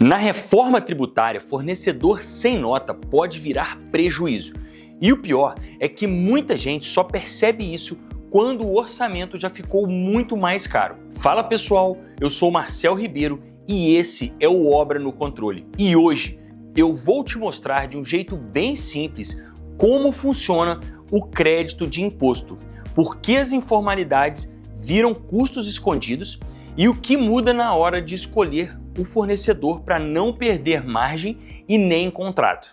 Na reforma tributária, fornecedor sem nota pode virar prejuízo. E o pior é que muita gente só percebe isso quando o orçamento já ficou muito mais caro. Fala pessoal, eu sou Marcel Ribeiro e esse é o Obra no Controle. E hoje eu vou te mostrar de um jeito bem simples como funciona o crédito de imposto, por que as informalidades viram custos escondidos e o que muda na hora de escolher o fornecedor para não perder margem e nem contrato.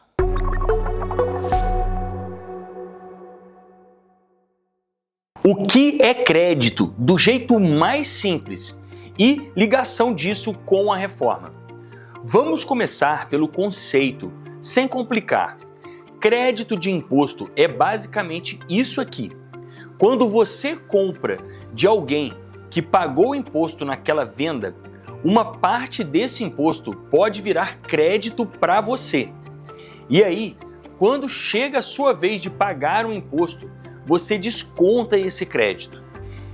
O que é crédito do jeito mais simples e ligação disso com a reforma? Vamos começar pelo conceito, sem complicar. Crédito de imposto é basicamente isso aqui. Quando você compra de alguém que pagou imposto naquela venda, uma parte desse imposto pode virar crédito para você. E aí, quando chega a sua vez de pagar o imposto, você desconta esse crédito.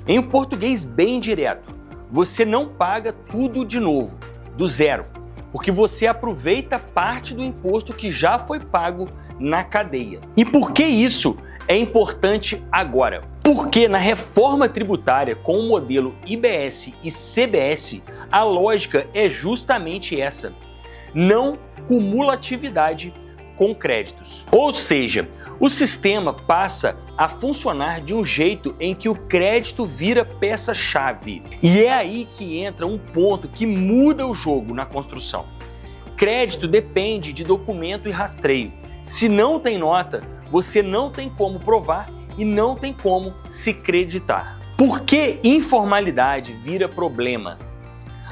Em um português bem direto, você não paga tudo de novo, do zero, porque você aproveita parte do imposto que já foi pago na cadeia. E por que isso é importante agora? Porque na reforma tributária com o modelo IBS e CBS, a lógica é justamente essa: não cumulatividade com créditos. Ou seja, o sistema passa a funcionar de um jeito em que o crédito vira peça-chave. E é aí que entra um ponto que muda o jogo na construção. Crédito depende de documento e rastreio. Se não tem nota, você não tem como provar e não tem como se creditar. Por que informalidade vira problema?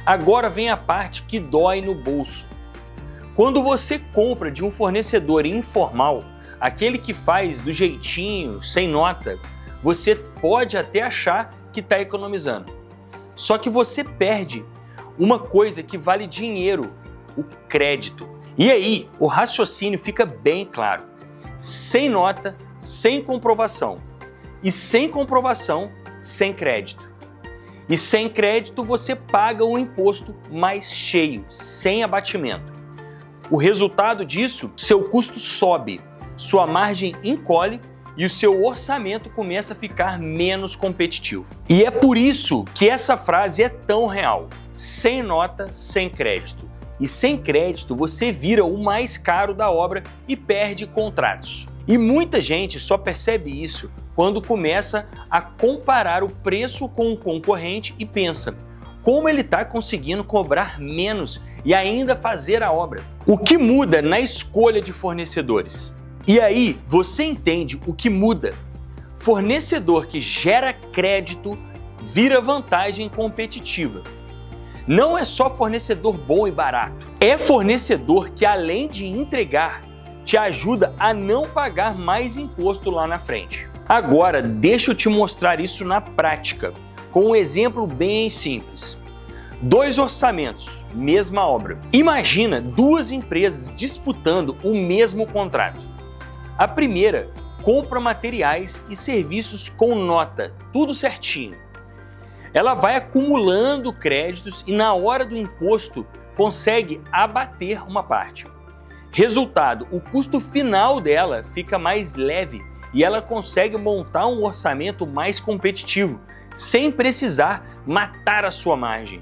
Agora vem a parte que dói no bolso. Quando você compra de um fornecedor informal, aquele que faz do jeitinho, sem nota, você pode até achar que está economizando. Só que você perde uma coisa que vale dinheiro, o crédito. E aí, o raciocínio fica bem claro. Sem nota, sem comprovação. E sem comprovação, sem crédito. E sem crédito, você paga o imposto mais cheio, sem abatimento. O resultado disso, seu custo sobe, sua margem encolhe e o seu orçamento começa a ficar menos competitivo. E é por isso que essa frase é tão real. Sem nota, sem crédito. E sem crédito você vira o mais caro da obra e perde contratos. E muita gente só percebe isso quando começa a comparar o preço com o concorrente e pensa: como ele está conseguindo cobrar menos e ainda fazer a obra? O que muda na escolha de fornecedores? E aí você entende o que muda. Fornecedor que gera crédito vira vantagem competitiva. Não é só fornecedor bom e barato. É fornecedor que, além de entregar, te ajuda a não pagar mais imposto lá na frente. Agora, deixa eu te mostrar isso na prática, com um exemplo bem simples. 2 orçamentos, mesma obra. Imagina 2 empresas disputando o mesmo contrato. A primeira compra materiais e serviços com nota, tudo certinho. Ela vai acumulando créditos e na hora do imposto consegue abater uma parte. Resultado, o custo final dela fica mais leve e ela consegue montar um orçamento mais competitivo, sem precisar matar a sua margem.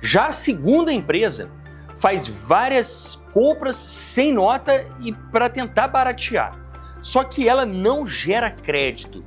Já a segunda empresa faz várias compras sem nota e para tentar baratear, só que ela não gera crédito.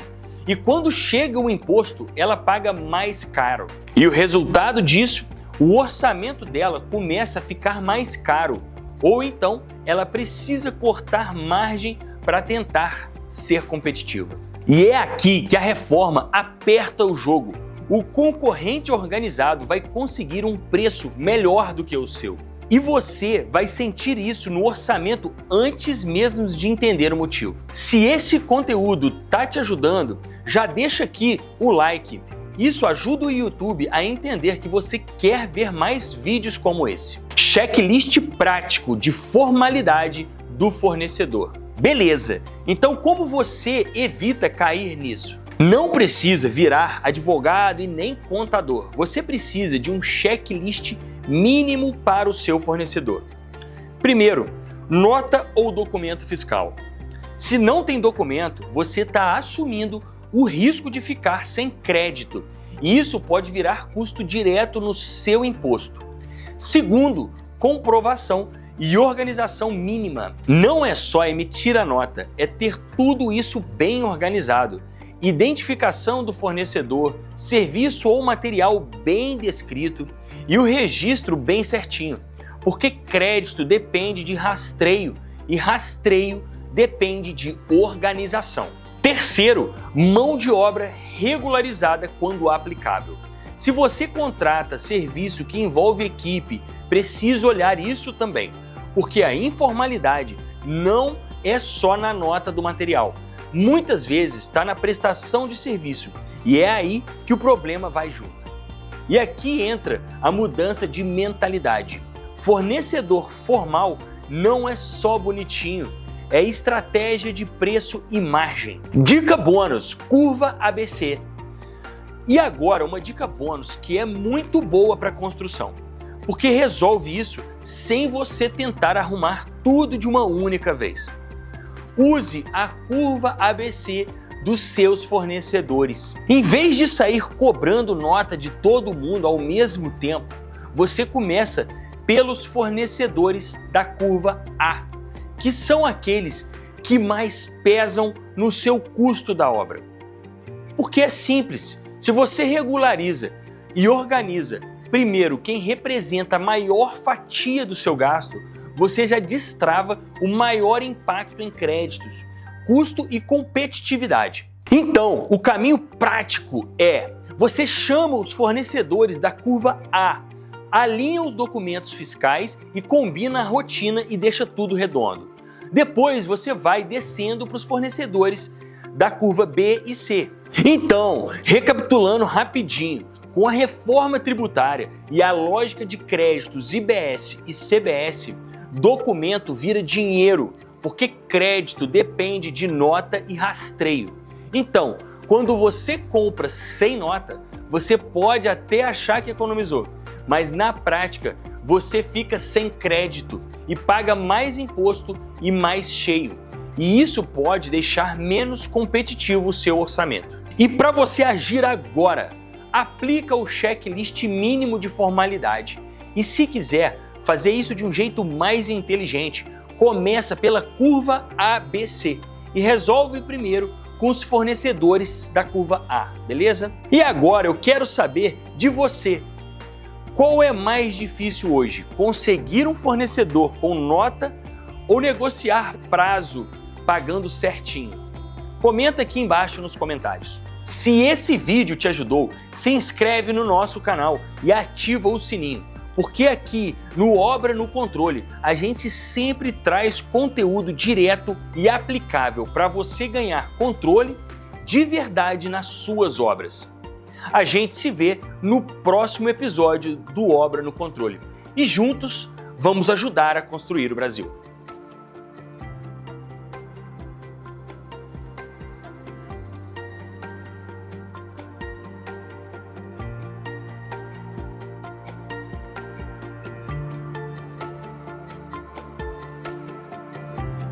E quando chega o imposto, ela paga mais caro. E o resultado disso, o orçamento dela começa a ficar mais caro. Ou então, ela precisa cortar margem para tentar ser competitiva. E é aqui que a reforma aperta o jogo. O concorrente organizado vai conseguir um preço melhor do que o seu. E você vai sentir isso no orçamento antes mesmo de entender o motivo. Se esse conteúdo tá te ajudando, já deixa aqui o like. Isso ajuda o YouTube a entender que você quer ver mais vídeos como esse. Checklist prático de formalidade do fornecedor. Beleza, então como você evita cair nisso? Não precisa virar advogado e nem contador. Você precisa de um checklist mínimo para o seu fornecedor. Primeiro, nota ou documento fiscal. Se não tem documento, você está assumindo o risco de ficar sem crédito e isso pode virar custo direto no seu imposto. Segundo, comprovação e organização mínima. Não é só emitir a nota, é ter tudo isso bem organizado. Identificação do fornecedor, serviço ou material bem descrito e o registro bem certinho. Porque crédito depende de rastreio e rastreio depende de organização. Terceiro, mão de obra regularizada quando aplicável. Se você contrata serviço que envolve equipe, precisa olhar isso também, porque a informalidade não é só na nota do material. Muitas vezes está na prestação de serviço e é aí que o problema vai junto. E aqui entra a mudança de mentalidade. Fornecedor formal não é só bonitinho, é estratégia de preço e margem. Dica bônus, curva ABC. E agora uma dica bônus que é muito boa para construção, porque resolve isso sem você tentar arrumar tudo de uma única vez. Use a curva ABC dos seus fornecedores. Em vez de sair cobrando nota de todo mundo ao mesmo tempo, você começa pelos fornecedores da curva A, que são aqueles que mais pesam no seu custo da obra. Porque é simples, se você regulariza e organiza primeiro quem representa a maior fatia do seu gasto, você já destrava o maior impacto em créditos, custo e competitividade. Então, o caminho prático é: você chama os fornecedores da curva A, alinha os documentos fiscais e combina a rotina e deixa tudo redondo. Depois você vai descendo para os fornecedores da curva B e C. Então, recapitulando rapidinho, com a reforma tributária e a lógica de créditos IBS e CBS, documento vira dinheiro, porque crédito depende de nota e rastreio. Então, quando você compra sem nota, você pode até achar que economizou, mas na prática você fica sem crédito e paga mais imposto e mais cheio. E isso pode deixar menos competitivo o seu orçamento. E para você agir agora, aplica o checklist mínimo de formalidade. E se quiser fazer isso de um jeito mais inteligente, começa pela curva ABC e resolve primeiro com os fornecedores da curva A, beleza? E agora eu quero saber de você. Qual é mais difícil hoje? Conseguir um fornecedor com nota ou negociar prazo pagando certinho? Comenta aqui embaixo nos comentários. Se esse vídeo te ajudou, se inscreve no nosso canal e ativa o sininho, porque aqui no Obra no Controle a gente sempre traz conteúdo direto e aplicável para você ganhar controle de verdade nas suas obras. A gente se vê no próximo episódio do Obra no Controle e juntos vamos ajudar a construir o Brasil.